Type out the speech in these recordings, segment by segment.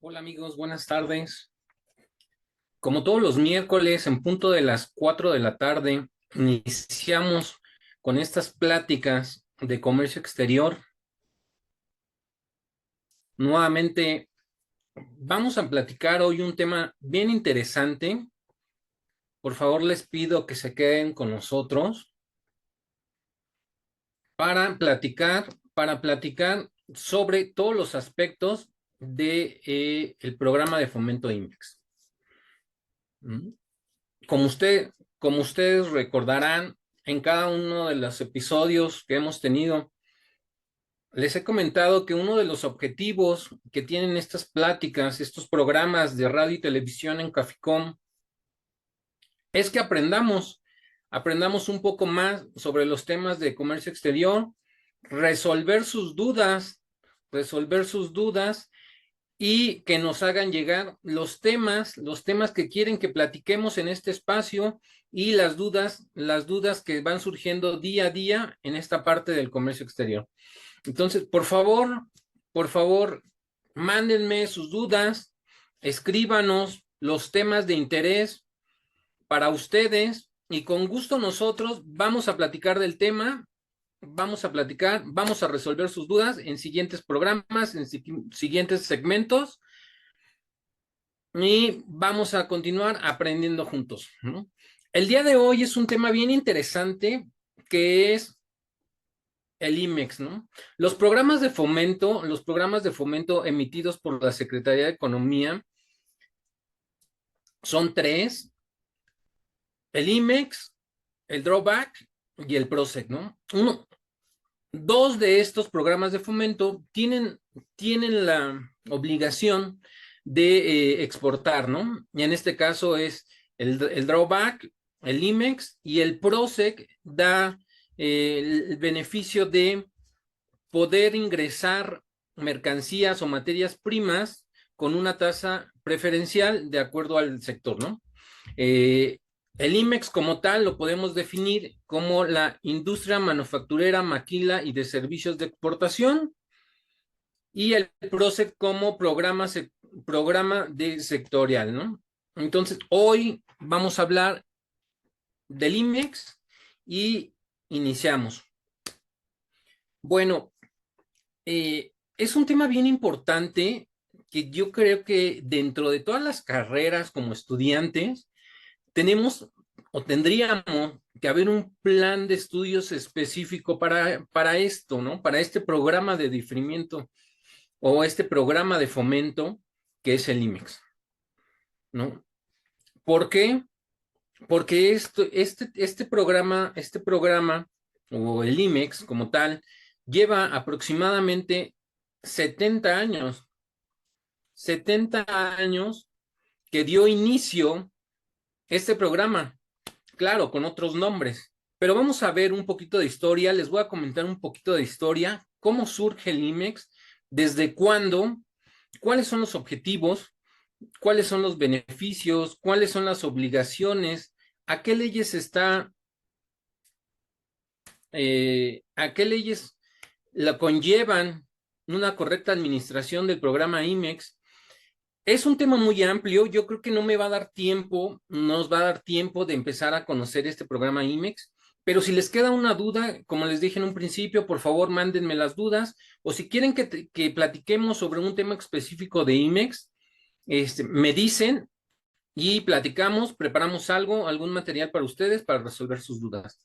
Hola amigos, buenas tardes. Como todos los miércoles, en punto de las 4 de la tarde, iniciamos con estas pláticas de comercio exterior. Nuevamente, vamos a platicar hoy un tema bien interesante. Por favor, les pido que se queden con nosotros para platicar sobre todos los aspectos de, el programa de fomento IMEX. ¿Mm? Como como ustedes recordarán, en cada uno de los episodios que hemos tenido, les he comentado que uno de los objetivos que tienen estas pláticas, estos programas de radio y televisión en Caficom, es que aprendamos un poco más sobre los temas de comercio exterior, resolver sus dudas, resolver sus dudas y que nos hagan llegar los temas que quieren que platiquemos en este espacio y las dudas que van surgiendo día a día en esta parte del comercio exterior. Entonces, por favor, mándenme sus dudas, escríbanos los temas de interés para ustedes y con gusto nosotros vamos a platicar del tema, vamos a resolver sus dudas en siguientes programas, en siguientes segmentos y vamos a continuar aprendiendo juntos, ¿no? El día de hoy es un tema bien interesante que es el IMEX, ¿no? Los programas de fomento emitidos por la Secretaría de Economía son tres: el IMEX, el Drawback y el PROSEC, ¿no? Dos de estos programas de fomento tienen la obligación de exportar, ¿no? Y en este caso es el Drawback, el IMEX y el PROSEC da el beneficio de poder ingresar mercancías o materias primas con una tasa preferencial de acuerdo al sector, ¿no? Eh, el IMEX como tal lo podemos definir como la industria manufacturera, maquila y de servicios de exportación, y el PROSEC como programa de sectorial, ¿no? Entonces, hoy vamos a hablar del IMEX y iniciamos. Bueno, es un tema bien importante que yo creo que dentro de todas las carreras como estudiantes tenemos o tendríamos que haber un plan de estudios específico para esto, ¿no? Para este programa de diferimiento o este programa de fomento que es el IMEX, ¿no? ¿Por qué? Porque este programa o el IMEX como tal lleva aproximadamente 70 años, 70 años que dio inicio este programa, claro, con otros nombres. Pero vamos a ver un poquito de historia, les voy a comentar un poquito de historia, cómo surge el IMEX, desde cuándo, cuáles son los objetivos, cuáles son los beneficios, cuáles son las obligaciones, a qué leyes a qué leyes la conllevan una correcta administración del programa IMEX. Es un tema muy amplio, yo creo que no me va a dar tiempo, nos va a dar tiempo de empezar a conocer este programa IMEX, pero si les queda una duda, como les dije en un principio, por favor mándenme las dudas, o si quieren que platiquemos sobre un tema específico de IMEX, me dicen y platicamos, preparamos algún material para ustedes para resolver sus dudas.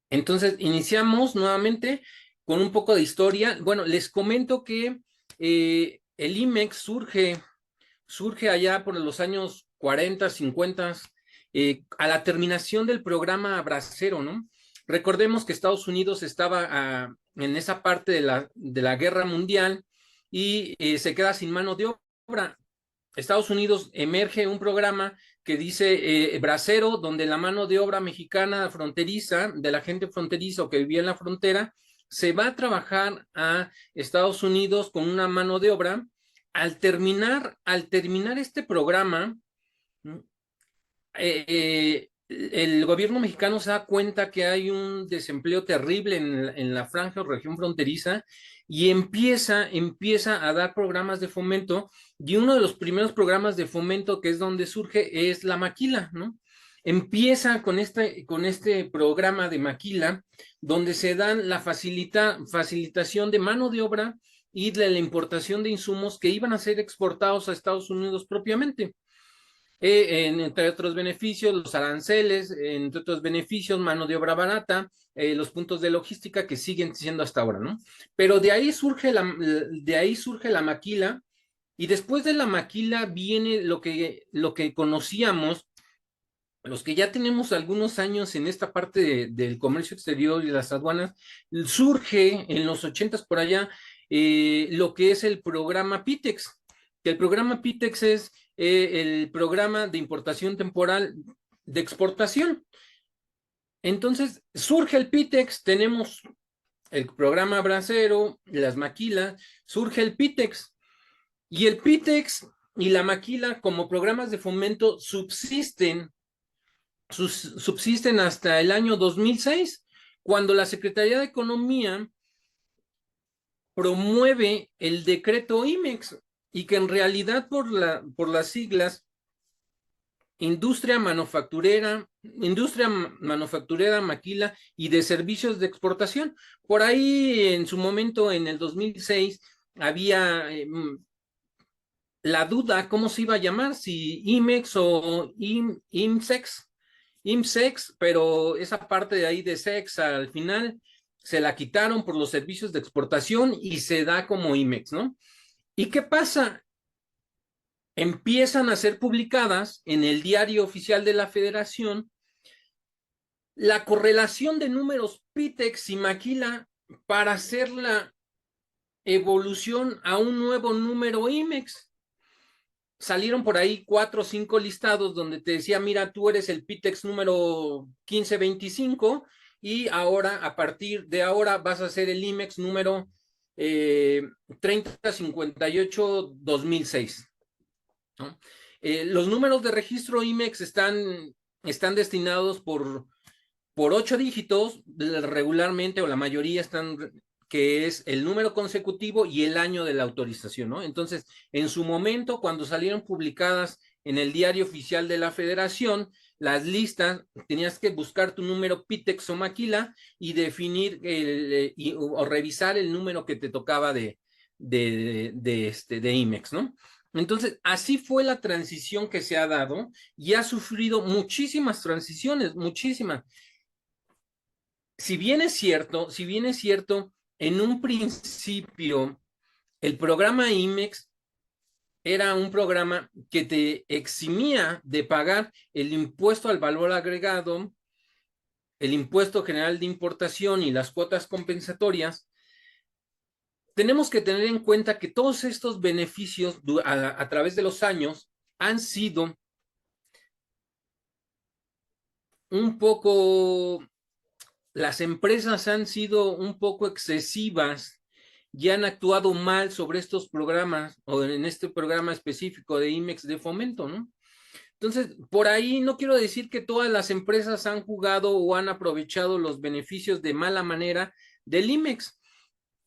Entonces, iniciamos nuevamente con un poco de historia. Bueno, les comento que el IMEX surge allá por los años 40, 50, a la terminación del programa Bracero, ¿no? Recordemos que Estados Unidos estaba en esa parte de la guerra mundial y se queda sin mano de obra. Estados Unidos emerge un programa que dice Bracero, donde la mano de obra mexicana fronteriza, de la gente fronteriza o que vivía en la frontera, se va a trabajar a Estados Unidos con una mano de obra. Al terminar este programa, el gobierno mexicano se da cuenta que hay un desempleo terrible en la franja o región fronteriza y empieza a dar programas de fomento, y uno de los primeros programas de fomento, que es donde surge, es la maquila, ¿no? Empieza con este programa de maquila, donde se dan la facilitación de mano de obra y de la importación de insumos que iban a ser exportados a Estados Unidos propiamente. Entre otros beneficios, los aranceles, entre otros beneficios, mano de obra barata, los puntos de logística que siguen siendo hasta ahora, ¿no? Pero de ahí surge la maquila, y después de la maquila viene lo que conocíamos, los que ya tenemos algunos años en esta parte del comercio exterior y las aduanas. Surge en los 80 por allá lo que es el programa PITEX, que el programa PITEX es el programa de importación temporal de exportación. Entonces surge el PITEX, tenemos el programa Bracero, las maquilas, surge el PITEX, y el PITEX y la maquila como programas de fomento subsisten hasta el año 2006, cuando la Secretaría de Economía promueve el decreto IMEX, y que en realidad por las siglas Industria Manufacturera, Maquila y de Servicios de Exportación. Por ahí en su momento, en el 2006, había la duda cómo se iba a llamar, si IMEX o IMSEX, pero esa parte de ahí de SEX al final se la quitaron por los servicios de exportación y se da como IMEX, ¿no? ¿Y qué pasa? Empiezan a ser publicadas en el Diario Oficial de la Federación la correlación de números PITEX y Maquila para hacer la evolución a un nuevo número IMEX. Salieron por ahí 4 o 5 listados donde te decía, mira, tú eres el PITEX número 1525, y ahora, a partir de ahora, vas a ser el IMEX número 3058-2006, ¿no? Los números de registro IMEX están destinados por 8 dígitos, regularmente, o la mayoría están, que es el número consecutivo y el año de la autorización, ¿no? Entonces, en su momento, cuando salieron publicadas en el Diario Oficial de la Federación, las listas, tenías que buscar tu número PITEX o Maquila y definir o revisar el número que te tocaba de IMEX, ¿no? Entonces, así fue la transición que se ha dado, y ha sufrido muchísimas transiciones, muchísimas. Si bien es cierto, en un principio el programa IMEX era un programa que te eximía de pagar el impuesto al valor agregado, el impuesto general de importación y las cuotas compensatorias. Tenemos que tener en cuenta que todos estos beneficios a través de los años han sido un poco, las empresas han sido un poco excesivas y han actuado mal sobre estos programas, o en este programa específico de IMEX de fomento, ¿no? Entonces, por ahí no quiero decir que todas las empresas han jugado o han aprovechado los beneficios de mala manera del IMEX,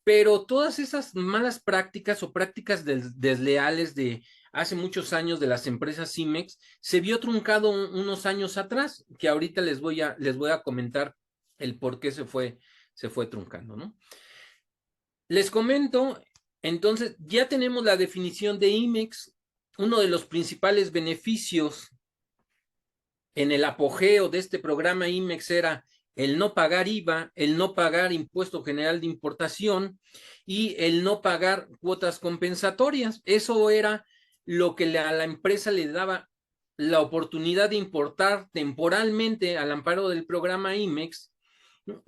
pero todas esas malas prácticas o prácticas desleales de hace muchos años de las empresas IMEX se vio truncado unos años atrás, que ahorita les voy a comentar el por qué se fue truncando, ¿no? Les comento, entonces, ya tenemos la definición de IMEX. Uno de los principales beneficios en el apogeo de este programa IMEX era el no pagar IVA, el no pagar impuesto general de importación y el no pagar cuotas compensatorias. Eso era lo que a la empresa le daba la oportunidad de importar temporalmente al amparo del programa IMEX,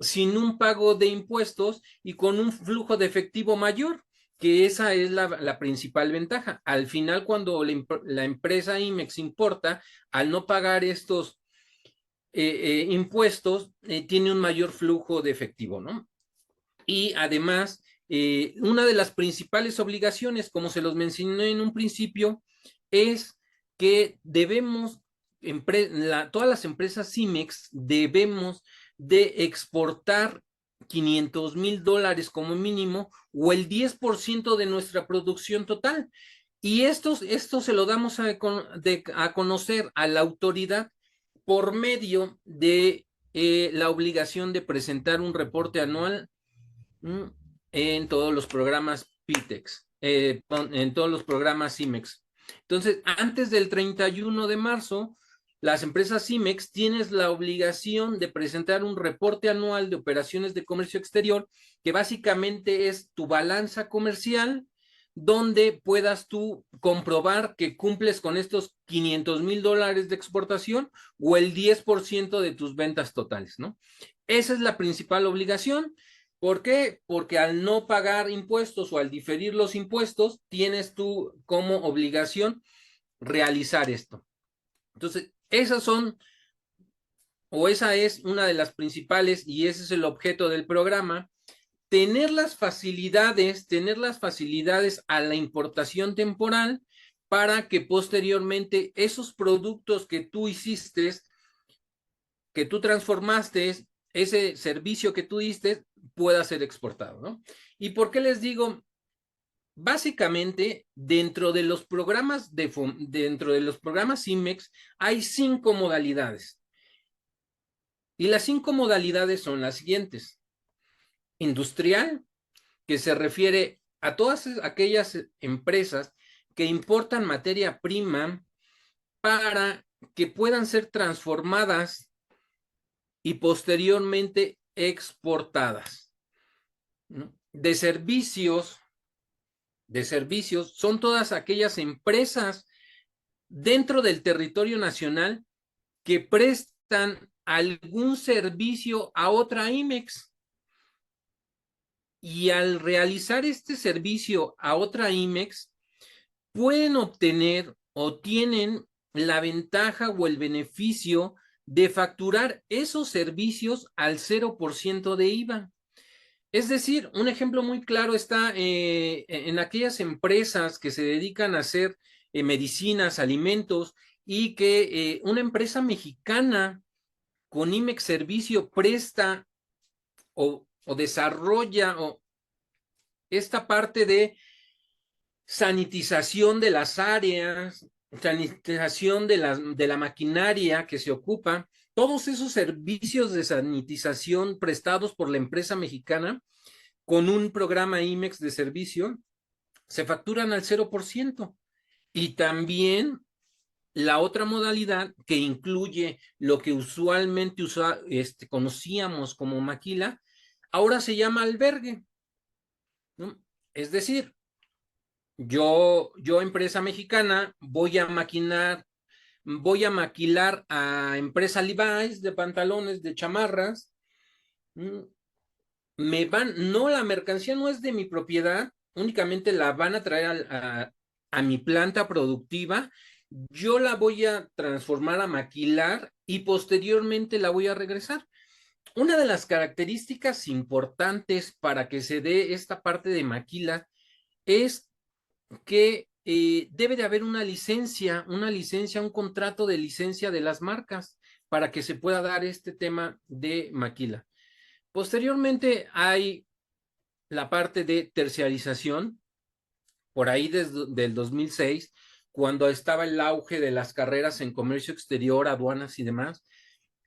sin un pago de impuestos y con un flujo de efectivo mayor, que esa es la principal ventaja. Al final, cuando la empresa IMEX importa, al no pagar estos impuestos, tiene un mayor flujo de efectivo, ¿no? Y además, una de las principales obligaciones, como se los mencioné en un principio, es que debemos todas las empresas CIMEX debemos de exportar $500,000 como mínimo o el 10% de nuestra producción total. Y esto se lo damos a conocer a la autoridad por medio de la obligación de presentar un reporte anual en todos los programas PITEX, en todos los programas CIMEX. Entonces, antes del 31 de marzo, las empresas CIMEX tienes la obligación de presentar un reporte anual de operaciones de comercio exterior, que básicamente es tu balanza comercial, donde puedas tú comprobar que cumples con estos $500,000 de exportación o el 10% de tus ventas totales, ¿no? Esa es la principal obligación. ¿Por qué? Porque al no pagar impuestos o al diferir los impuestos, tienes tú como obligación realizar esto. Entonces, esa es una de las principales y ese es el objeto del programa, tener las facilidades a la importación temporal para que posteriormente esos productos que tú hiciste, que tú transformaste, ese servicio que tú diste, pueda ser exportado, ¿no? ¿Y por qué les digo? Básicamente, dentro de los programas CIMEX hay 5 modalidades. Y las 5 modalidades son las siguientes. Industrial, que se refiere a todas aquellas empresas que importan materia prima para que puedan ser transformadas y posteriormente exportadas, ¿no? De servicios son todas aquellas empresas dentro del territorio nacional que prestan algún servicio a otra IMEX. Y al realizar este servicio a otra IMEX, pueden obtener o tienen la ventaja o el beneficio de facturar esos servicios al 0% de IVA. Es decir, un ejemplo muy claro está en aquellas empresas que se dedican a hacer medicinas, alimentos, y que una empresa mexicana con IMEX Servicio presta o desarrolla esta parte de sanitización de las áreas, sanitización de la maquinaria que se ocupa, todos esos servicios de sanitización prestados por la empresa mexicana con un programa IMEX de servicio, se facturan al 0%. Y también la otra modalidad que incluye lo que usualmente conocíamos como maquila, ahora se llama albergue, ¿no? Es decir, yo empresa mexicana, voy a maquilar a empresa Levi's de pantalones, de chamarras, no, la mercancía no es de mi propiedad, únicamente la van a traer a mi planta productiva, yo la voy a transformar a maquilar y posteriormente la voy a regresar. Una de las características importantes para que se dé esta parte de maquila es que debe de haber una licencia, un contrato de licencia de las marcas para que se pueda dar este tema de maquila. Posteriormente hay la parte de terciarización, por ahí desde el 2006, cuando estaba el auge de las carreras en comercio exterior, aduanas y demás.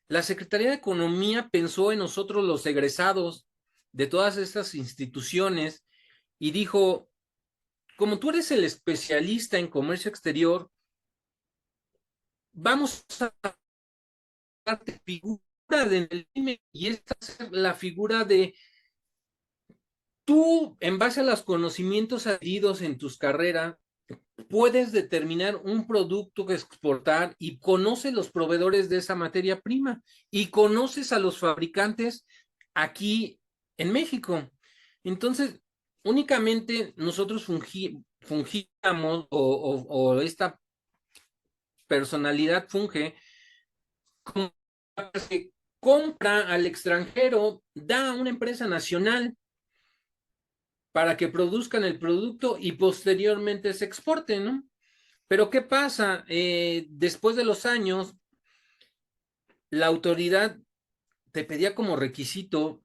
La Secretaría de Economía pensó en nosotros los egresados de todas estas instituciones y dijo, como tú eres el especialista en comercio exterior, vamos a darte figura del IME, y esta es la figura de tú, en base a los conocimientos adquiridos en tus carreras, puedes determinar un producto que exportar y conoces los proveedores de esa materia prima y conoces a los fabricantes aquí en México. Entonces, únicamente nosotros fungíamos o esta personalidad funge como que compra al extranjero, da a una empresa nacional para que produzcan el producto y posteriormente se exporten, ¿no? Pero ¿qué pasa? Después de los años, la autoridad te pedía como requisito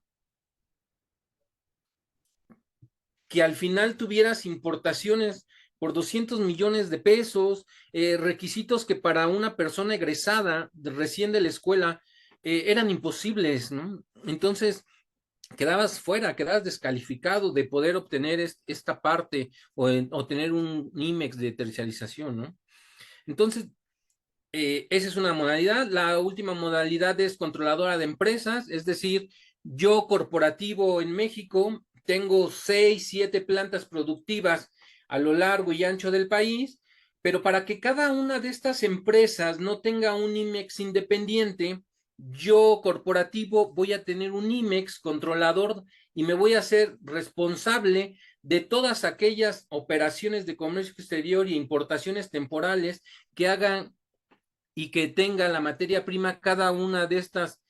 que al final tuvieras importaciones por 200 millones de pesos, requisitos que para una persona egresada recién de la escuela eran imposibles, ¿no? Entonces, quedabas fuera, quedabas descalificado de poder obtener esta parte o tener un IMEX de terciarización, ¿no? Entonces, esa es una modalidad. La última modalidad es controladora de empresas, es decir, yo corporativo en México tengo 6, 7 plantas productivas a lo largo y ancho del país, pero para que cada una de estas empresas no tenga un IMEX independiente, yo corporativo voy a tener un IMEX controlador y me voy a hacer responsable de todas aquellas operaciones de comercio exterior y importaciones temporales que hagan y que tenga la materia prima cada una de estas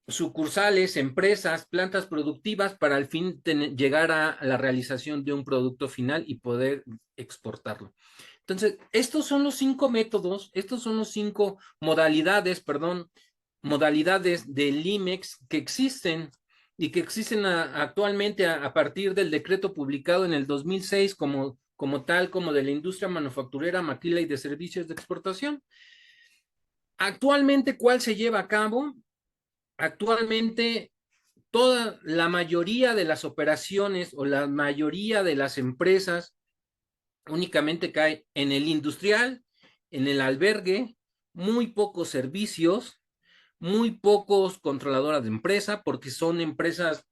sucursales, empresas, plantas productivas para al fin llegar a la realización de un producto final y poder exportarlo. Entonces, estos son los 5 métodos, estos son los 5 modalidades, perdón, modalidades del IMEX que existen y que existen actualmente a partir del decreto publicado en el 2006 como tal, como de la industria manufacturera, maquila y de servicios de exportación. Actualmente, ¿cuál se lleva a cabo? Actualmente, toda la mayoría de las operaciones o la mayoría de las empresas únicamente cae en el industrial, en el albergue, muy pocos servicios, muy pocos controladoras de empresa, porque son empresas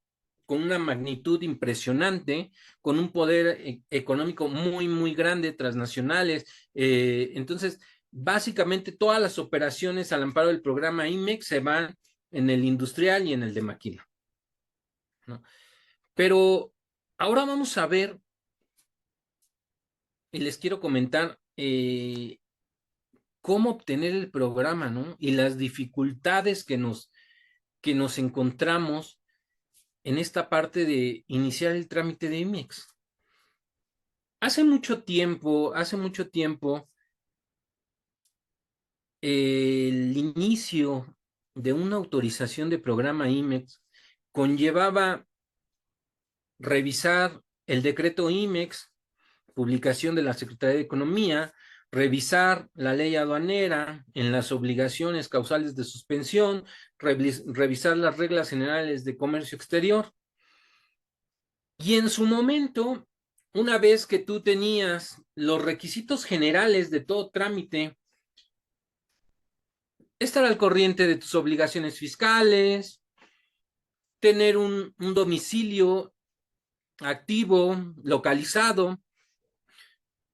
con una magnitud impresionante, con un poder económico muy, muy grande, transnacionales. Entonces, básicamente todas las operaciones al amparo del programa IMEX se van en el industrial y en el de maquila, ¿no? Pero ahora vamos a ver, y les quiero comentar cómo obtener el programa, ¿no? Y las dificultades que nos encontramos en esta parte de iniciar el trámite de IMEX. Hace mucho tiempo, el inicio de una autorización de programa IMEX conllevaba revisar el decreto IMEX, publicación de la Secretaría de Economía, revisar la ley aduanera en las obligaciones causales de suspensión, revisar las reglas generales de comercio exterior. Y en su momento, una vez que tú tenías los requisitos generales de todo trámite, estar al corriente de tus obligaciones fiscales, tener un domicilio activo, localizado,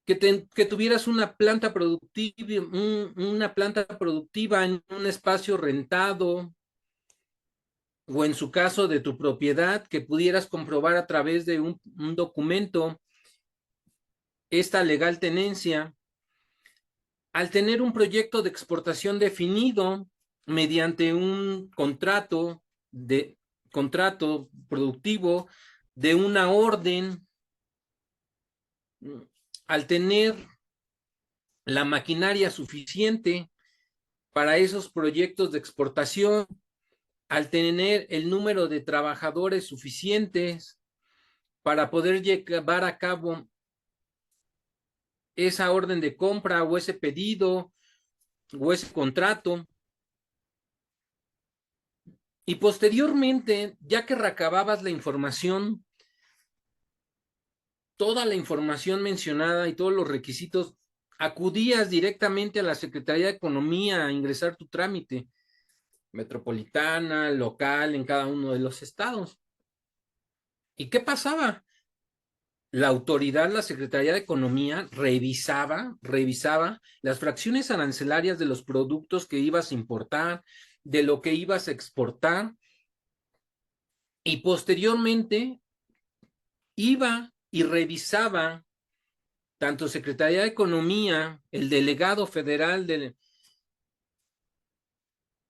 que tuvieras una planta productiva en un espacio rentado o en su caso de tu propiedad, que pudieras comprobar a través de un documento esta legal tenencia. Al tener un proyecto de exportación definido mediante un contrato productivo de una orden, al tener la maquinaria suficiente para esos proyectos de exportación, al tener el número de trabajadores suficientes para poder llevar a cabo esa orden de compra o ese pedido o ese contrato. Y posteriormente, ya que recababas la información, toda la información mencionada y todos los requisitos, acudías directamente a la Secretaría de Economía a ingresar tu trámite, metropolitana, local, en cada uno de los estados. ¿Y qué pasaba? La autoridad, la Secretaría de Economía, revisaba las fracciones arancelarias de los productos que ibas a importar, de lo que ibas a exportar, y posteriormente iba y revisaba tanto Secretaría de Economía, el delegado federal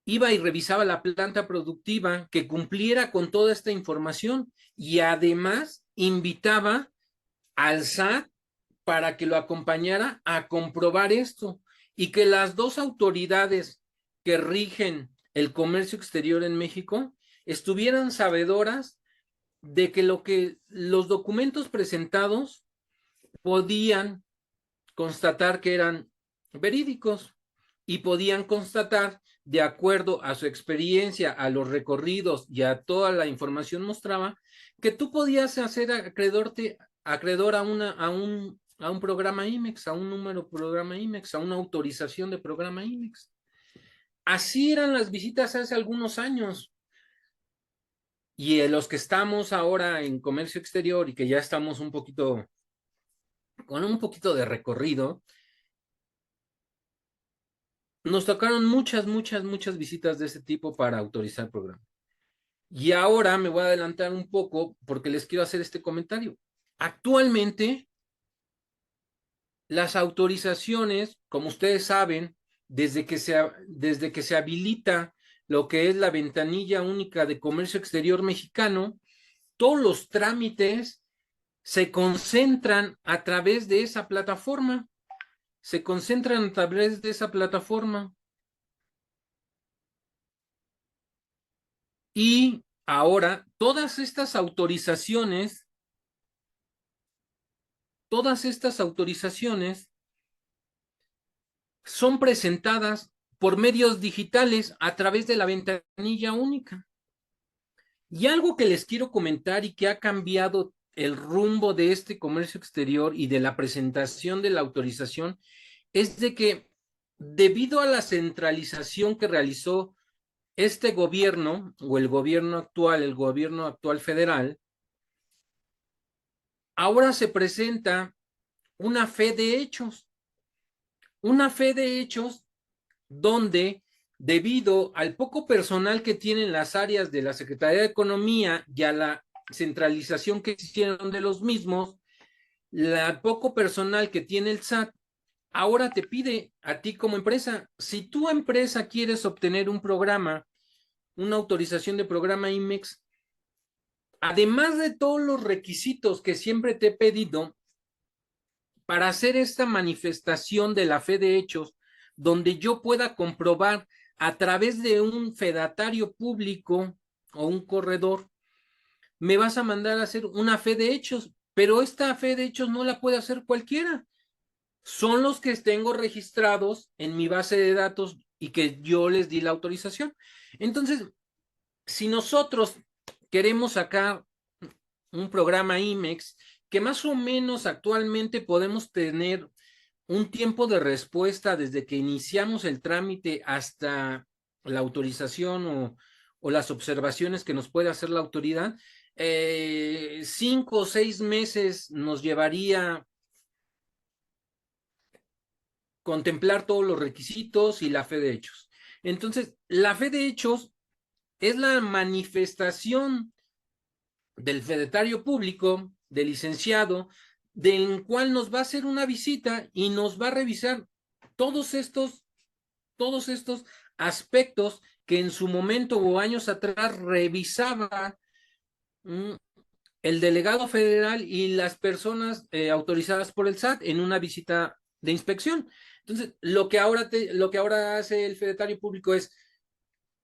iba y revisaba la planta productiva que cumpliera con toda esta información y además invitaba al SAT para que lo acompañara a comprobar esto y que las dos autoridades que rigen el comercio exterior en México estuvieran sabedoras de que los documentos presentados podían constatar que eran verídicos y podían constatar, de acuerdo a su experiencia, a los recorridos y a toda la información mostraba, que tú podías hacer acreedor a un programa IMEX, a un número programa IMEX, a una autorización de programa IMEX. Así eran las visitas hace algunos años. Y los que estamos ahora en comercio exterior y que ya estamos con un poquito de recorrido, nos tocaron muchas visitas de ese tipo para autorizar programa. Y ahora me voy a adelantar un poco porque les quiero hacer este comentario. Actualmente, las autorizaciones, como ustedes saben, desde que se habilita lo que es la ventanilla única de comercio exterior mexicano, todos los trámites se concentran a través de esa plataforma. Se concentran a través de esa plataforma. Y ahora todas estas autorizaciones son presentadas por medios digitales a través de la ventanilla única. Y algo que les quiero comentar y que ha cambiado el rumbo de este comercio exterior y de la presentación de la autorización es de que debido a la centralización que realizó este gobierno o el gobierno actual federal, ahora se presenta una fe de hechos, una fe de hechos donde, debido al poco personal que tienen las áreas de la Secretaría de Economía y a la centralización que hicieron de los mismos, el poco personal que tiene el SAT, ahora te pide a ti como empresa, si tu empresa quieres obtener un programa, una autorización de programa IMEX, además de todos los requisitos que siempre te he pedido, para hacer esta manifestación de la fe de hechos, donde yo pueda comprobar a través de un fedatario público o un corredor, me vas a mandar a hacer una fe de hechos, pero esta fe de hechos no la puede hacer cualquiera. Son los que tengo registrados en mi base de datos y que yo les di la autorización. Entonces, si nosotros queremos sacar un programa IMEX, que más o menos actualmente podemos tener un tiempo de respuesta desde que iniciamos el trámite hasta la autorización o las observaciones que nos puede hacer la autoridad, 5 o 6 meses nos llevaría contemplar todos los requisitos y la fe de hechos. Entonces, la fe de hechos es la manifestación del fedatario público, del licenciado, del cual nos va a hacer una visita y nos va a revisar todos estos, todos estos aspectos que en su momento o años atrás revisaba el delegado federal y las personas autorizadas por el SAT en una visita de inspección. Entonces, lo que ahora hace el fedatario público es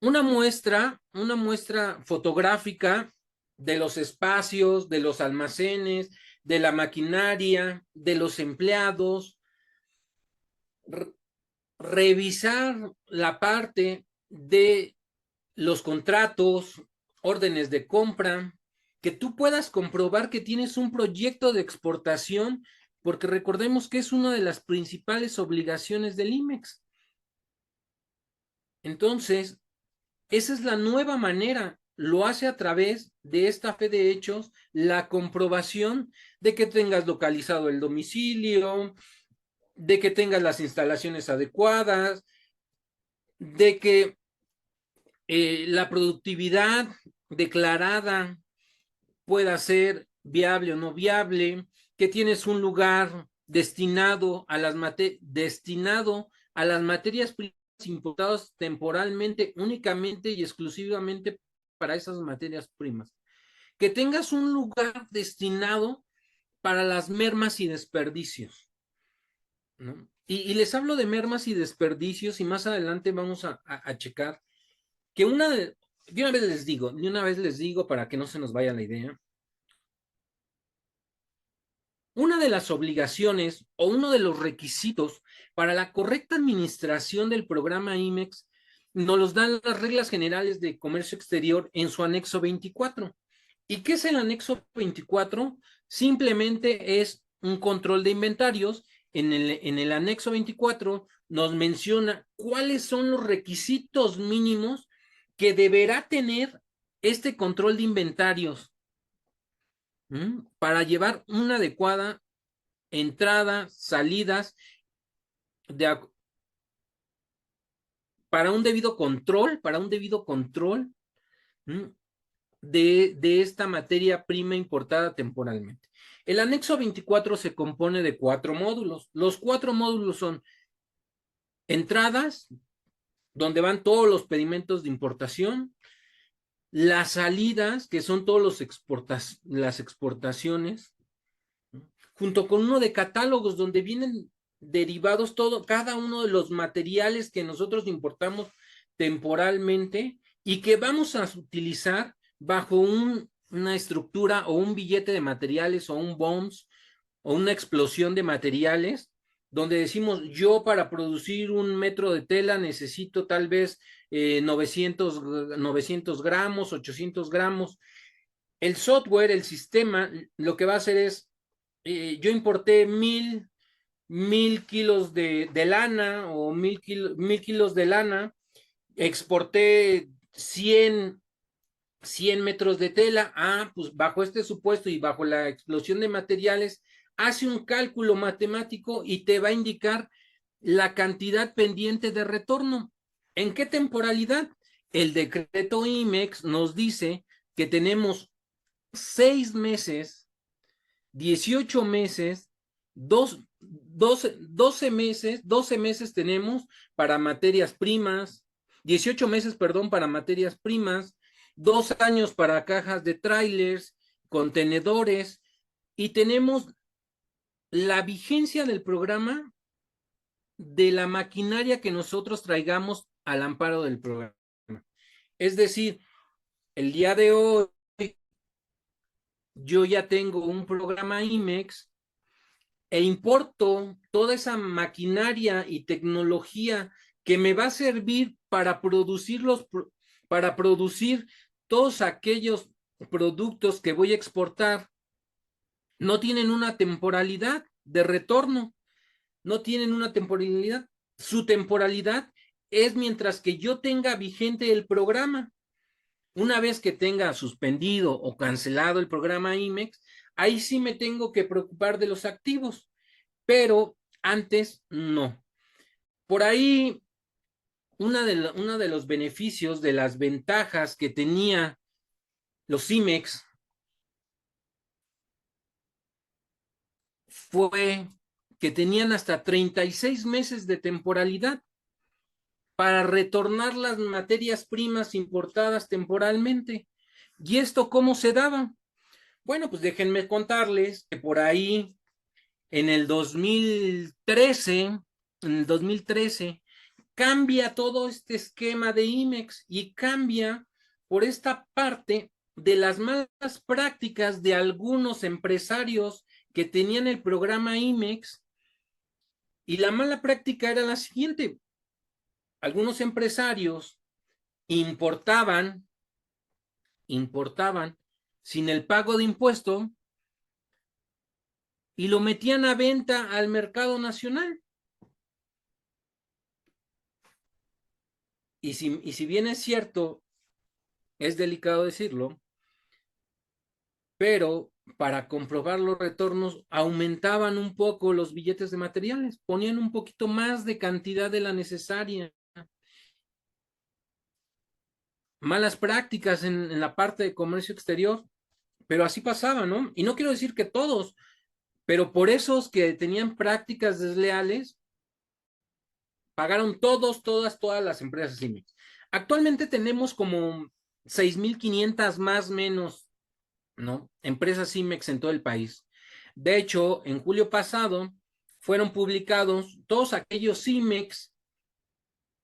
una muestra fotográfica de los espacios, de los almacenes, de la maquinaria, de los empleados, revisar la parte de los contratos, órdenes de compra, que tú puedas comprobar que tienes un proyecto de exportación, porque recordemos que es una de las principales obligaciones del IMEX. Entonces, esa es la nueva manera, lo hace a través de esta fe de hechos, la comprobación de que tengas localizado el domicilio, de que tengas las instalaciones adecuadas, de que la productividad declarada pueda ser viable o no viable, que tienes un lugar destinado a las materias primas importadas temporalmente, únicamente y exclusivamente para esas materias primas. Que tengas un lugar destinado para las mermas y desperdicios, ¿no? Y les hablo de mermas y desperdicios y más adelante vamos a checar que de una vez les digo para que no se nos vaya la idea, una de las obligaciones o uno de los requisitos para la correcta administración del programa IMEX nos los dan las reglas generales de comercio exterior en su anexo 24. ¿Y qué es el anexo 24? Simplemente es un control de inventarios. En el anexo 24 nos menciona cuáles son los requisitos mínimos que deberá tener este control de inventarios para llevar una adecuada entrada, salidas, de, para un debido control de esta materia prima importada temporalmente. El anexo 24 se compone de 4 módulos. Los 4 módulos son entradas, donde van todos los pedimentos de importación, las salidas, que son todas las exportaciones, junto con uno de catálogos, donde vienen derivados cada uno de los materiales que nosotros importamos temporalmente y que vamos a utilizar bajo una estructura o un billete de materiales o un BOMS o una explosión de materiales, donde decimos, yo para producir un metro de tela necesito tal vez 900 gramos, 800 gramos. El software, el sistema, lo que va a hacer es, yo importé 1000 kilos de lana o 1000 kilos de lana, exporté 100 metros de tela. Pues bajo este supuesto y bajo la explosión de materiales, hace un cálculo matemático y te va a indicar la cantidad pendiente de retorno. ¿En qué temporalidad? El decreto IMEX nos dice que tenemos 6 meses, 18 meses, 12 meses tenemos para materias primas, 18 meses, perdón, para materias primas, 2 años para cajas de trailers, contenedores, y tenemos la vigencia del programa de la maquinaria que nosotros traigamos al amparo del programa. Es decir, el día de hoy yo ya tengo un programa IMEX e importo toda esa maquinaria y tecnología que me va a servir para producir todos aquellos productos que voy a exportar. No tienen una temporalidad de retorno, no tienen una temporalidad. Su temporalidad es mientras que yo tenga vigente el programa. Una vez que tenga suspendido o cancelado el programa IMEX, ahí sí me tengo que preocupar de los activos, pero antes no. Por ahí, uno de los beneficios, de las ventajas que tenía los IMEX fue que tenían hasta 36 meses de temporalidad para retornar las materias primas importadas temporalmente. ¿Y esto cómo se daba? Bueno, pues déjenme contarles que por ahí en el 2013 cambia todo este esquema de IMEX y cambia por esta parte de las malas prácticas de algunos empresarios que tenían el programa IMEX. Y la mala práctica era la siguiente: algunos empresarios importaban sin el pago de impuesto y lo metían a venta al mercado nacional. Y si bien es cierto, es delicado decirlo, pero para comprobar los retornos aumentaban un poco los billetes de materiales, ponían un poquito más de cantidad de la necesaria. Malas prácticas en la parte de comercio exterior, pero así pasaba, ¿no? Y no quiero decir que todos, pero por esos que tenían prácticas desleales, pagaron todas las empresas CIMIC. Actualmente tenemos como 6,500 más o menos, ¿no? Empresas CIMEX en todo el país. De hecho, en julio pasado fueron publicados todos aquellos IMEX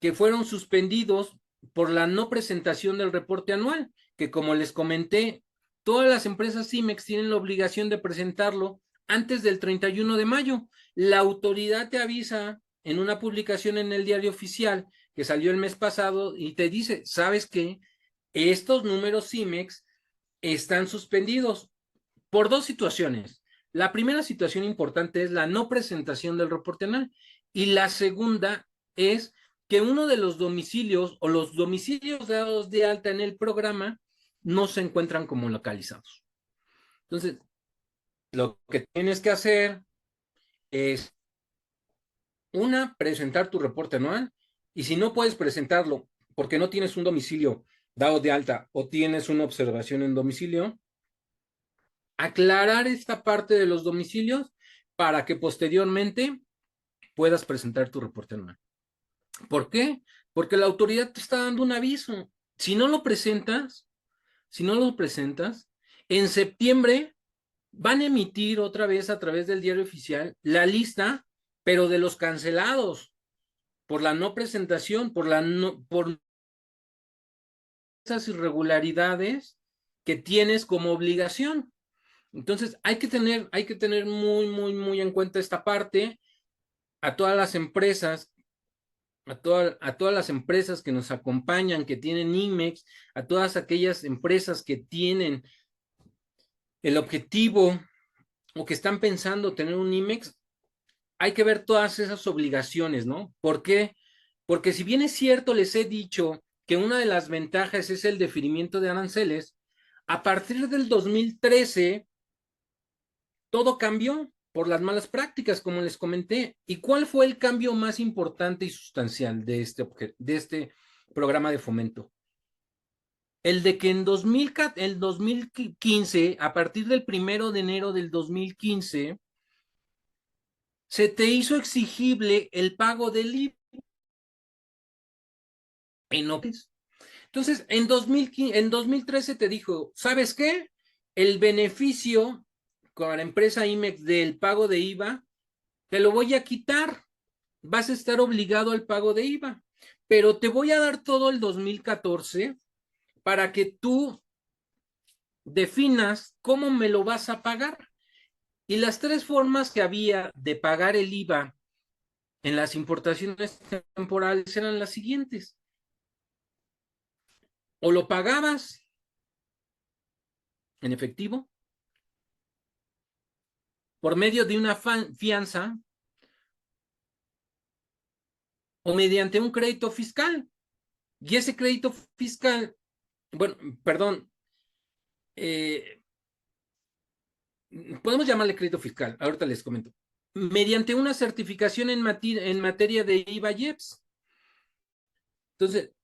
que fueron suspendidos por la no presentación del reporte anual, que como les comenté, todas las empresas IMEX tienen la obligación de presentarlo antes del 31 de mayo. La autoridad te avisa en una publicación en el diario oficial que salió el mes pasado y te dice, ¿sabes qué? Estos números IMEX están suspendidos por dos situaciones. La primera situación importante es la no presentación del reporte anual y la segunda es que uno de los domicilios o los domicilios dados de alta en el programa no se encuentran como localizados. Entonces, lo que tienes que hacer es, una, presentar tu reporte anual, y si no puedes presentarlo porque no tienes un domicilio dado de alta o tienes una observación en domicilio, aclarar esta parte de los domicilios para que posteriormente puedas presentar tu reporte anual. ¿Por qué? Porque la autoridad te está dando un aviso. Si no lo presentas, en septiembre van a emitir otra vez a través del diario oficial la lista, pero de los cancelados por la no presentación, por esas irregularidades que tienes como obligación. Entonces, hay que tener muy en cuenta esta parte. A todas las empresas, a todas las empresas que nos acompañan, que tienen IMEX, a todas aquellas empresas que tienen el objetivo o que están pensando tener un IMEX, hay que ver todas esas obligaciones, ¿no? ¿Por qué? Porque si bien es cierto, les he dicho que una de las ventajas es el deferimiento de aranceles, a partir del 2013 todo cambió por las malas prácticas, como les comenté. ¿Y cuál fue el cambio más importante y sustancial de este programa de fomento? El de que en 2015, a partir del 1 de enero del 2015, se te hizo exigible el pago del IVA en OPEs. Entonces, en 2013 te dijo, ¿sabes qué? El beneficio con la empresa IMEX del pago de IVA, te lo voy a quitar. Vas a estar obligado al pago de IVA, pero te voy a dar todo el 2014 para que tú definas cómo me lo vas a pagar. Y las tres formas que había de pagar el IVA en las importaciones temporales eran las siguientes. O lo pagabas en efectivo por medio de una fianza o mediante un crédito fiscal. Y ese crédito fiscal, bueno, perdón, podemos llamarle crédito fiscal, ahorita les comento, mediante una certificación en materia de IVA y EPS. Entonces,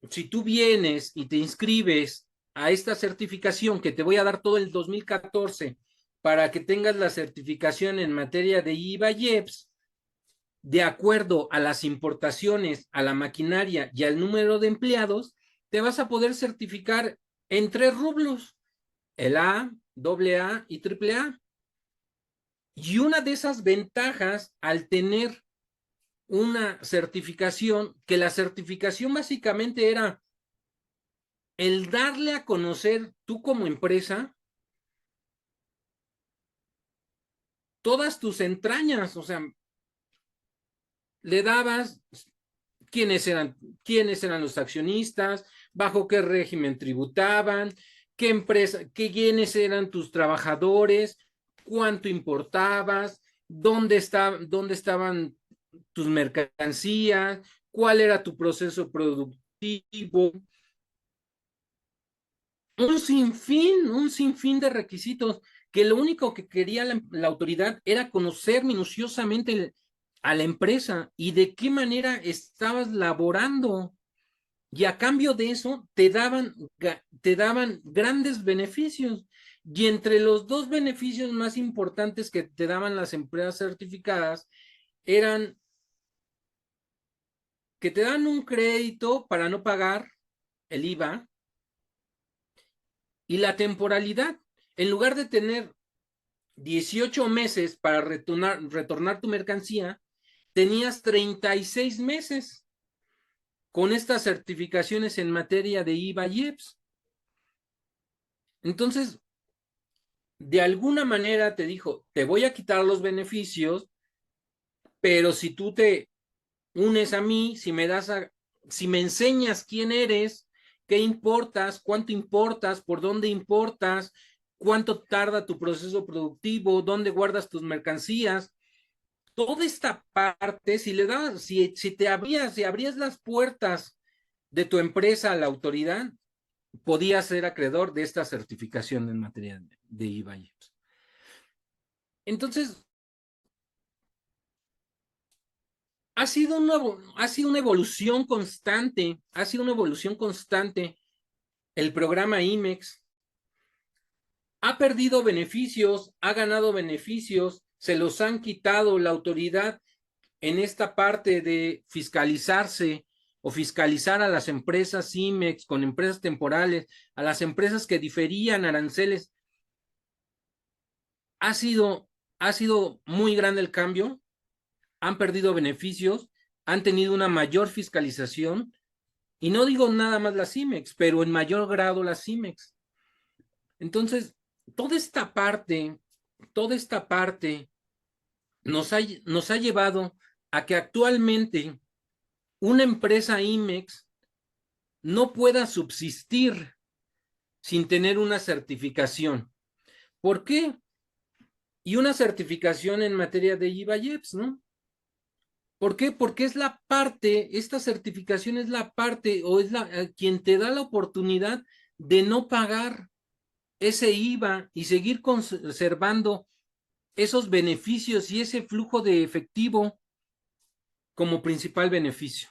si tú vienes y te inscribes a esta certificación que te voy a dar todo el 2014 para que tengas la certificación en materia de IVA y EPS, de acuerdo a las importaciones, a la maquinaria y al número de empleados, te vas a poder certificar en 3 rublos, el A, AA y AAA. Y una de esas ventajas al tener una certificación, que la certificación básicamente era el darle a conocer tú como empresa todas tus entrañas, o sea, le dabas quiénes eran los accionistas, bajo qué régimen tributaban, qué empresa, quiénes eran tus trabajadores, cuánto importabas, dónde estaban tus mercancías, cuál era tu proceso productivo, un sinfín de requisitos que lo único que quería la autoridad era conocer minuciosamente a la empresa y de qué manera estabas laborando. Y a cambio de eso te daban grandes beneficios. Y entre los dos beneficios más importantes que te daban las empresas certificadas eran que te dan un crédito para no pagar el IVA y la temporalidad. En lugar de tener 18 meses para retornar tu mercancía, tenías 36 meses con estas certificaciones en materia de IVA y EPS. Entonces, de alguna manera te dijo, te voy a quitar los beneficios, pero si tú te unes a mí, si me enseñas quién eres, qué importas, cuánto importas, por dónde importas, cuánto tarda tu proceso productivo, dónde guardas tus mercancías, toda esta parte, si abrías las puertas de tu empresa a la autoridad, podías ser acreedor de esta certificación en materia de IVA y EPS. Entonces, ha sido una evolución constante, el programa IMEX. Ha perdido beneficios, ha ganado beneficios, se los han quitado la autoridad en esta parte de fiscalizarse o fiscalizar a las empresas IMEX con empresas temporales, a las empresas que diferían aranceles. Ha sido muy grande el cambio, han perdido beneficios, han tenido una mayor fiscalización, y no digo nada más las IMEX, pero en mayor grado las IMEX. Entonces, toda esta parte nos ha llevado a que actualmente una empresa IMEX no pueda subsistir sin tener una certificación. ¿Por qué? Y una certificación en materia de IVA y EPS, ¿no? ¿Por qué? Porque es la parte, esta certificación es la parte o es quien te da la oportunidad de no pagar ese IVA y seguir conservando esos beneficios y ese flujo de efectivo como principal beneficio.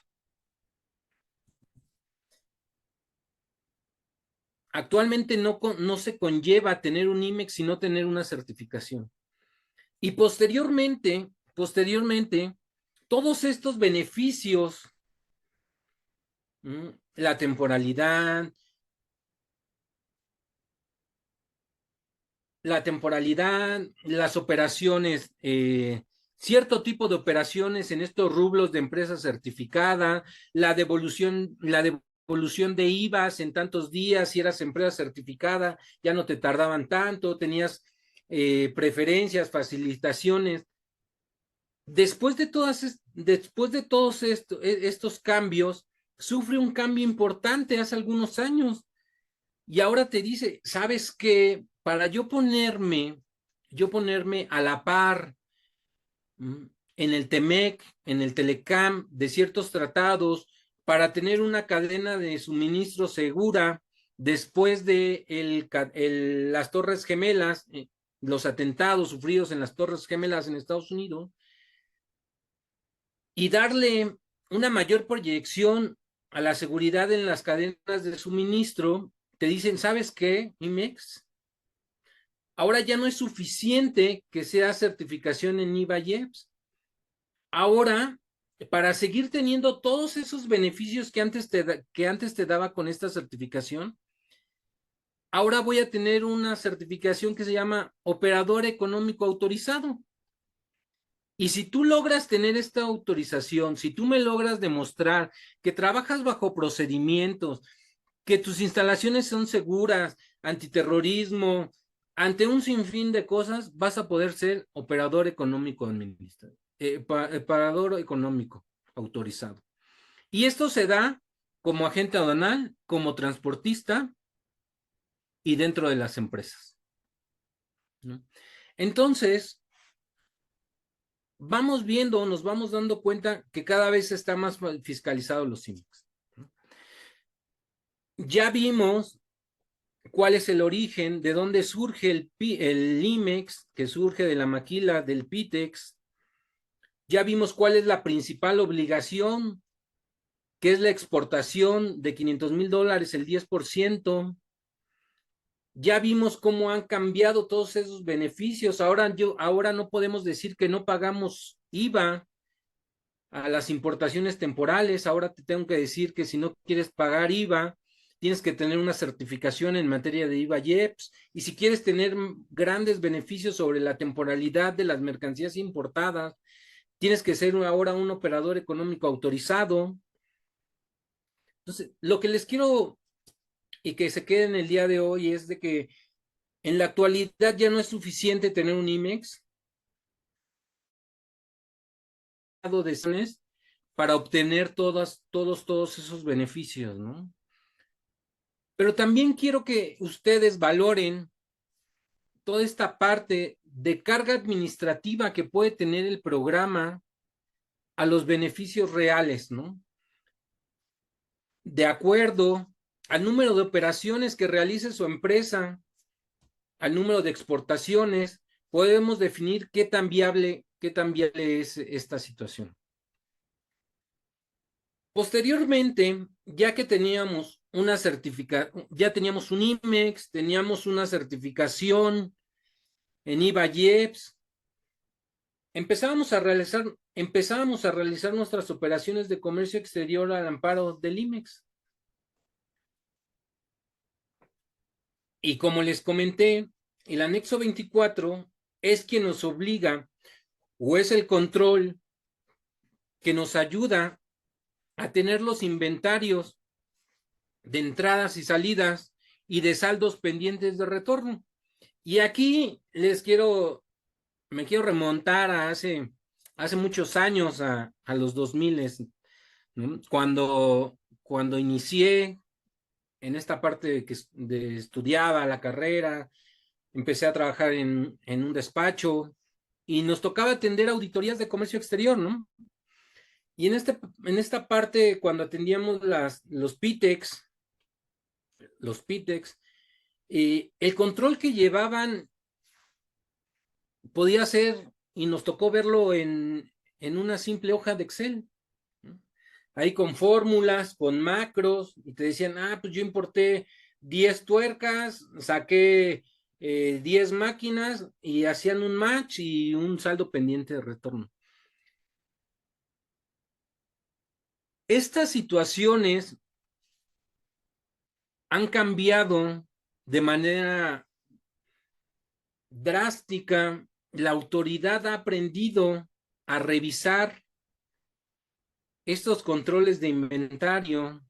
Actualmente no se conlleva tener un IMEX sino tener una certificación. Y posteriormente, todos estos beneficios, la temporalidad, las operaciones, cierto tipo de operaciones en estos rublos de empresa certificada, la devolución de IVAs en tantos días, si eras empresa certificada, ya no te tardaban tanto, tenías preferencias, facilitaciones. Después de todos estos cambios, sufre un cambio importante hace algunos años. Y ahora te dice, ¿sabes qué? Para yo ponerme a la par en el TEMEC, en el Telecam, de ciertos tratados, para tener una cadena de suministro segura después de las Torres Gemelas, los atentados sufridos en las Torres Gemelas en Estados Unidos, y darle una mayor proyección a la seguridad en las cadenas de suministro, te dicen, ¿sabes qué, IMEX? Ahora ya no es suficiente que sea certificación en IVA y EPS. Ahora, para seguir teniendo todos esos beneficios que antes te daba con esta certificación, ahora voy a tener una certificación que se llama operador económico autorizado. Y si tú logras tener esta autorización, si tú me logras demostrar que trabajas bajo procedimientos, que tus instalaciones son seguras, antiterrorismo, ante un sinfín de cosas, vas a poder ser operador económico administrado, operador económico autorizado. Y esto se da como agente aduanal, como transportista y dentro de las empresas, ¿no? Entonces, nos vamos dando cuenta que cada vez está más fiscalizado los IMEX, ¿no? Ya vimos cuál es el origen, de dónde surge el IMEX, que surge de la maquila del PITEX. Ya vimos cuál es la principal obligación, que es la exportación de $500,000, el 10%. Ya vimos cómo han cambiado todos esos beneficios. Ahora no podemos decir que no pagamos IVA a las importaciones temporales. Ahora te tengo que decir que si no quieres pagar IVA, tienes que tener una certificación en materia de IVA y EPS, y si quieres tener grandes beneficios sobre la temporalidad de las mercancías importadas, tienes que ser ahora un operador económico autorizado. Entonces, lo que les quiero y que se quede en el día de hoy es de que en la actualidad ya no es suficiente tener un IMEX de para obtener todos esos beneficios, ¿no? Pero también quiero que ustedes valoren toda esta parte de carga administrativa que puede tener el programa a los beneficios reales, ¿no? De acuerdo al número de operaciones que realice su empresa, al número de exportaciones, podemos definir qué tan viable es esta situación. Posteriormente, ya que teníamos una ya teníamos un IMEX, teníamos una certificación en IVA y EPS, empezábamos a realizar nuestras operaciones de comercio exterior al amparo del IMEX. Y como les comenté, el anexo 24 es quien nos obliga o es el control que nos ayuda a tener los inventarios de entradas y salidas y de saldos pendientes de retorno. Y aquí me quiero remontar a hace muchos años, a los 2000, ¿no? Cuando inicié en esta parte de estudiaba la carrera, empecé a trabajar en un despacho y nos tocaba atender auditorías de comercio exterior, ¿no? Y en esta parte, cuando atendíamos los PITEX, el control que llevaban podía ser, y nos tocó verlo en una simple hoja de Excel, ¿no? Ahí con fórmulas, con macros, y te decían, pues yo importé 10 tuercas, saqué 10 máquinas, y hacían un match y un saldo pendiente de retorno. Estas situaciones han cambiado de manera drástica. La autoridad ha aprendido a revisar estos controles de inventario,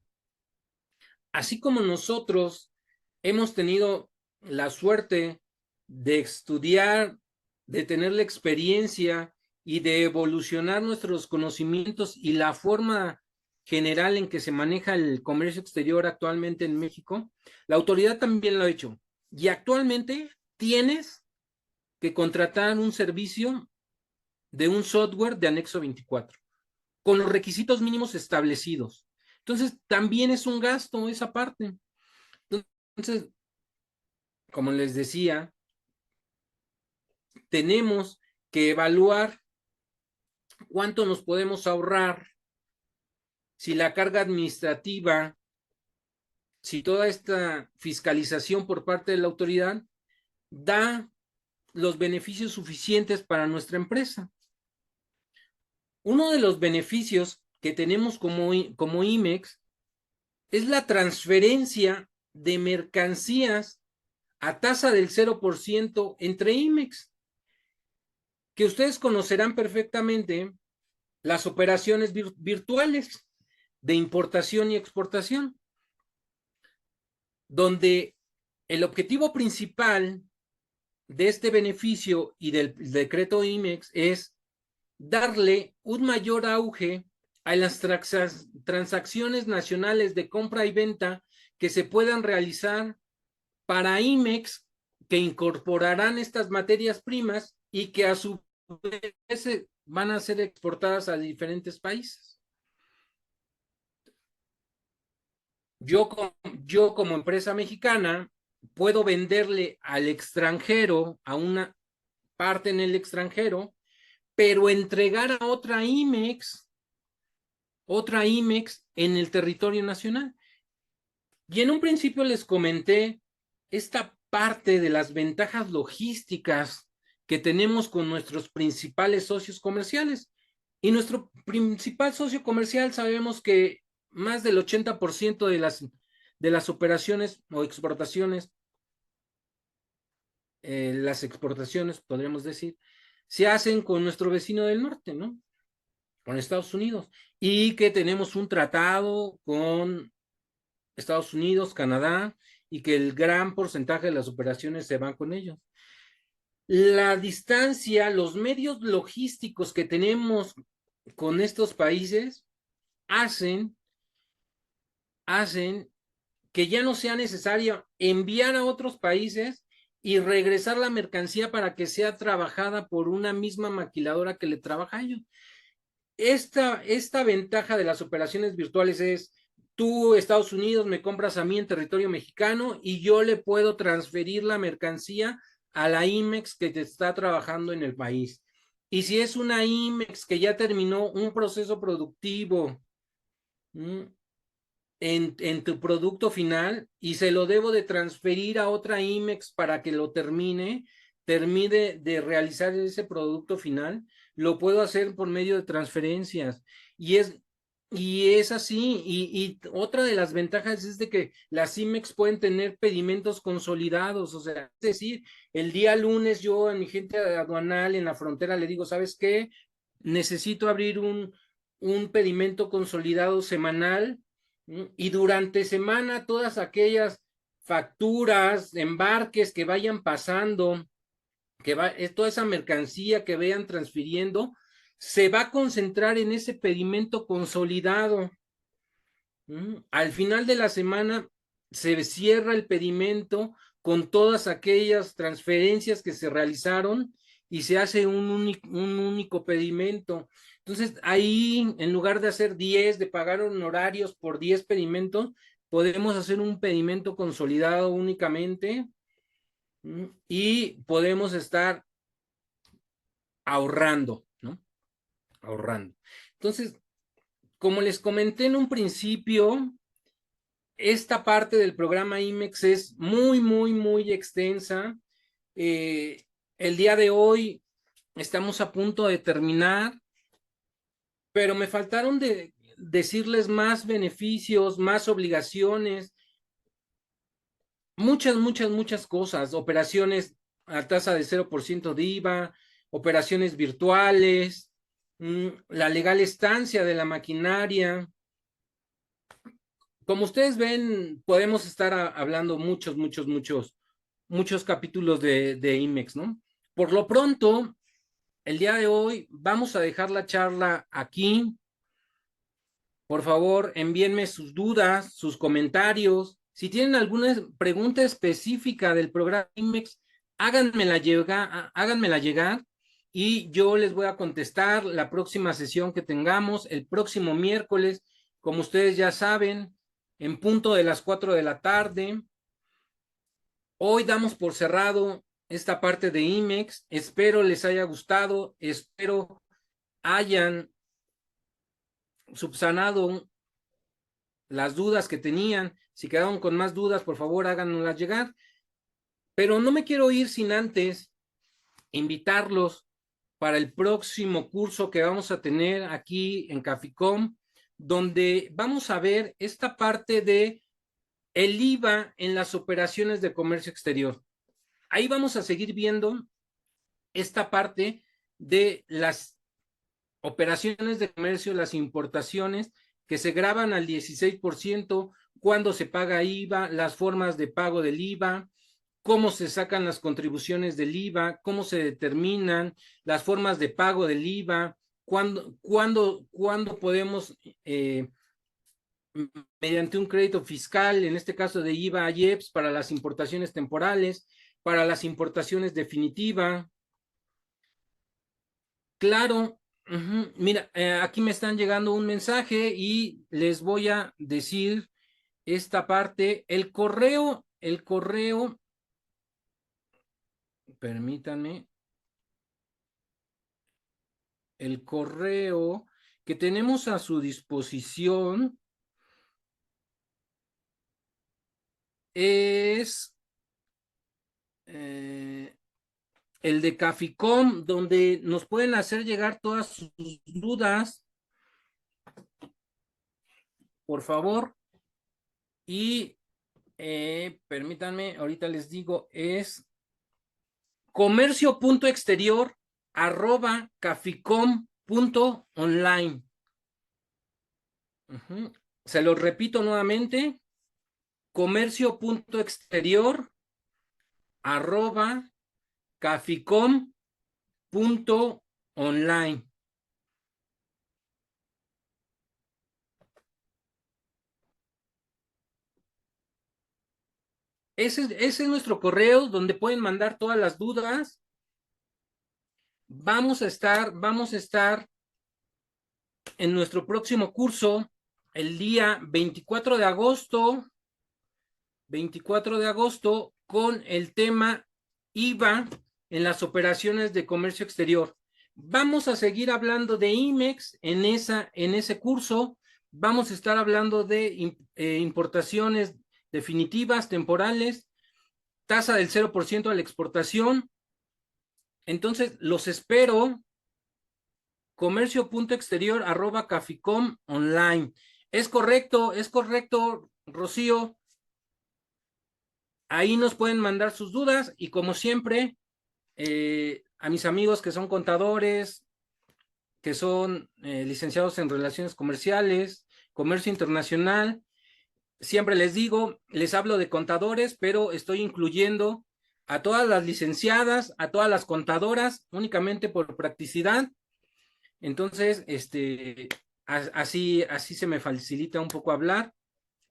así como nosotros hemos tenido la suerte de estudiar, de tener la experiencia y de evolucionar nuestros conocimientos y la forma general en que se maneja el comercio exterior actualmente en México, la autoridad también lo ha hecho. Y actualmente tienes que contratar un servicio de un software de anexo 24, con los requisitos mínimos establecidos. Entonces, también es un gasto esa parte. Entonces, como les decía, tenemos que evaluar cuánto nos podemos ahorrar si la carga administrativa, si toda esta fiscalización por parte de la autoridad da los beneficios suficientes para nuestra empresa. Uno de los beneficios que tenemos como IMEX es la transferencia de mercancías a tasa del 0% entre IMEX, que ustedes conocerán perfectamente las operaciones virtuales de importación y exportación, donde el objetivo principal de este beneficio y del decreto IMEX es darle un mayor auge a las transacciones nacionales de compra y venta que se puedan realizar para IMEX, que incorporarán estas materias primas y que a su vez van a ser exportadas a diferentes países. Yo como empresa mexicana puedo venderle al extranjero, a una parte en el extranjero, pero entregar a otra IMEX en el territorio nacional. Y en un principio les comenté esta parte de las ventajas logísticas que tenemos con nuestros principales socios comerciales. Y nuestro principal socio comercial, sabemos que más del 80% de las operaciones o exportaciones, las exportaciones, podríamos decir, se hacen con nuestro vecino del norte, ¿no? Con Estados Unidos. Y que tenemos un tratado con Estados Unidos, Canadá, y que el gran porcentaje de las operaciones se van con ellos. La distancia, los medios logísticos que tenemos con estos países hacen que ya no sea necesario enviar a otros países y regresar la mercancía para que sea trabajada por una misma maquiladora que le trabaja a ellos. Esta ventaja de las operaciones virtuales es, tú, Estados Unidos, me compras a mí en territorio mexicano y yo le puedo transferir la mercancía a la IMEX que te está trabajando en el país. Y si es una IMEX que ya terminó un proceso productivo en tu producto final y se lo debo de transferir a otra IMEX para que lo termine de realizar ese producto final, lo puedo hacer por medio de transferencias y es así. Y otra de las ventajas es de que las IMEX pueden tener pedimentos consolidados, o sea, es decir, el día lunes yo a mi gente aduanal en la frontera le digo, ¿sabes qué? Necesito abrir un pedimento consolidado semanal y durante semana todas aquellas facturas, embarques que vayan pasando, toda esa mercancía que vayan transfiriendo, se va a concentrar en ese pedimento consolidado. Al final de la semana se cierra el pedimento con todas aquellas transferencias que se realizaron y se hace un único pedimento. Entonces, ahí, en lugar de hacer 10, de pagar honorarios por 10 pedimentos, podemos hacer un pedimento consolidado únicamente y podemos estar ahorrando, ¿no? Ahorrando. Entonces, como les comenté en un principio, esta parte del programa IMEX es muy, muy, muy extensa. El día de hoy estamos a punto de terminar, pero me faltaron de decirles más beneficios, más obligaciones, muchas, muchas, muchas cosas, operaciones a tasa de 0% de IVA, operaciones virtuales, la legal estancia de la maquinaria. Como ustedes ven, podemos estar hablando muchos, muchos, muchos, muchos capítulos de IMEX, ¿no? Por lo pronto, el día de hoy vamos a dejar la charla aquí. Por favor, envíenme sus dudas, sus comentarios. Si tienen alguna pregunta específica del programa IMEX, háganmela llegar y yo les voy a contestar la próxima sesión que tengamos, el próximo miércoles, como ustedes ya saben, en punto de las 4 de la tarde. Hoy damos por cerrado esta parte de IMEX. Espero les haya gustado, espero hayan subsanado las dudas que tenían. Si quedaron con más dudas, por favor, háganoslas llegar. Pero no me quiero ir sin antes invitarlos para el próximo curso que vamos a tener aquí en Caficom, donde vamos a ver esta parte de el IVA en las operaciones de comercio exterior. Ahí vamos a seguir viendo esta parte de las operaciones de comercio, las importaciones que se graban al 16%, cuándo se paga IVA, las formas de pago del IVA, cómo se sacan las contribuciones del IVA, cómo se determinan las formas de pago del IVA, cuándo podemos, mediante un crédito fiscal, en este caso de IVA a IEPS, para las importaciones temporales, para las importaciones definitivas. Claro, mira, aquí me están llegando un mensaje y les voy a decir esta parte. Permítanme, el correo que tenemos a su disposición es el de Caficom, donde nos pueden hacer llegar todas sus dudas, por favor. Y Permítanme, ahorita les digo, es comercio.exterior@caficom.online. Se lo repito nuevamente, comercio.exterior@caficom.online. Ese es nuestro correo donde pueden mandar todas las dudas. Vamos a estar en nuestro próximo curso el día 24 de agosto, con el tema IVA en las operaciones de comercio exterior. Vamos a seguir hablando de IMEX en ese curso. Vamos a estar hablando de importaciones definitivas, temporales, tasa del 0% a la exportación. Entonces, los espero. Comercio.exterior@caficom.online. Es correcto, Rocío. Ahí nos pueden mandar sus dudas y como siempre, a mis amigos que son contadores, que son licenciados en relaciones comerciales, comercio internacional, siempre les digo, les hablo de contadores, pero estoy incluyendo a todas las licenciadas, a todas las contadoras, únicamente por practicidad. Entonces, así se me facilita un poco hablar,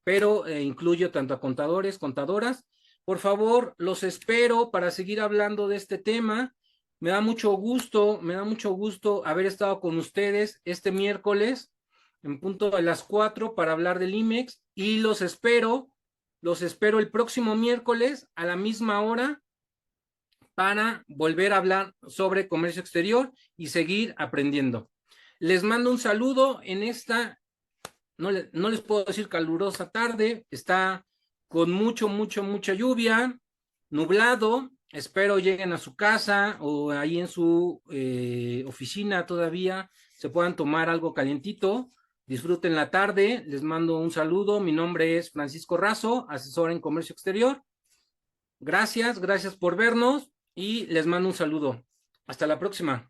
pero incluyo tanto a contadores, contadoras. Por favor, los espero para seguir hablando de este tema. Me da mucho gusto haber estado con ustedes este miércoles en punto de las 4 para hablar del IMEX y los espero el próximo miércoles a la misma hora para volver a hablar sobre comercio exterior y seguir aprendiendo. Les mando un saludo en esta, no les puedo decir calurosa tarde, está con mucha lluvia, nublado. Espero lleguen a su casa o ahí en su oficina todavía se puedan tomar algo calientito. Disfruten la tarde. Les mando un saludo. Mi nombre es Francisco Razo, asesor en comercio exterior. Gracias por vernos y les mando un saludo. Hasta la próxima.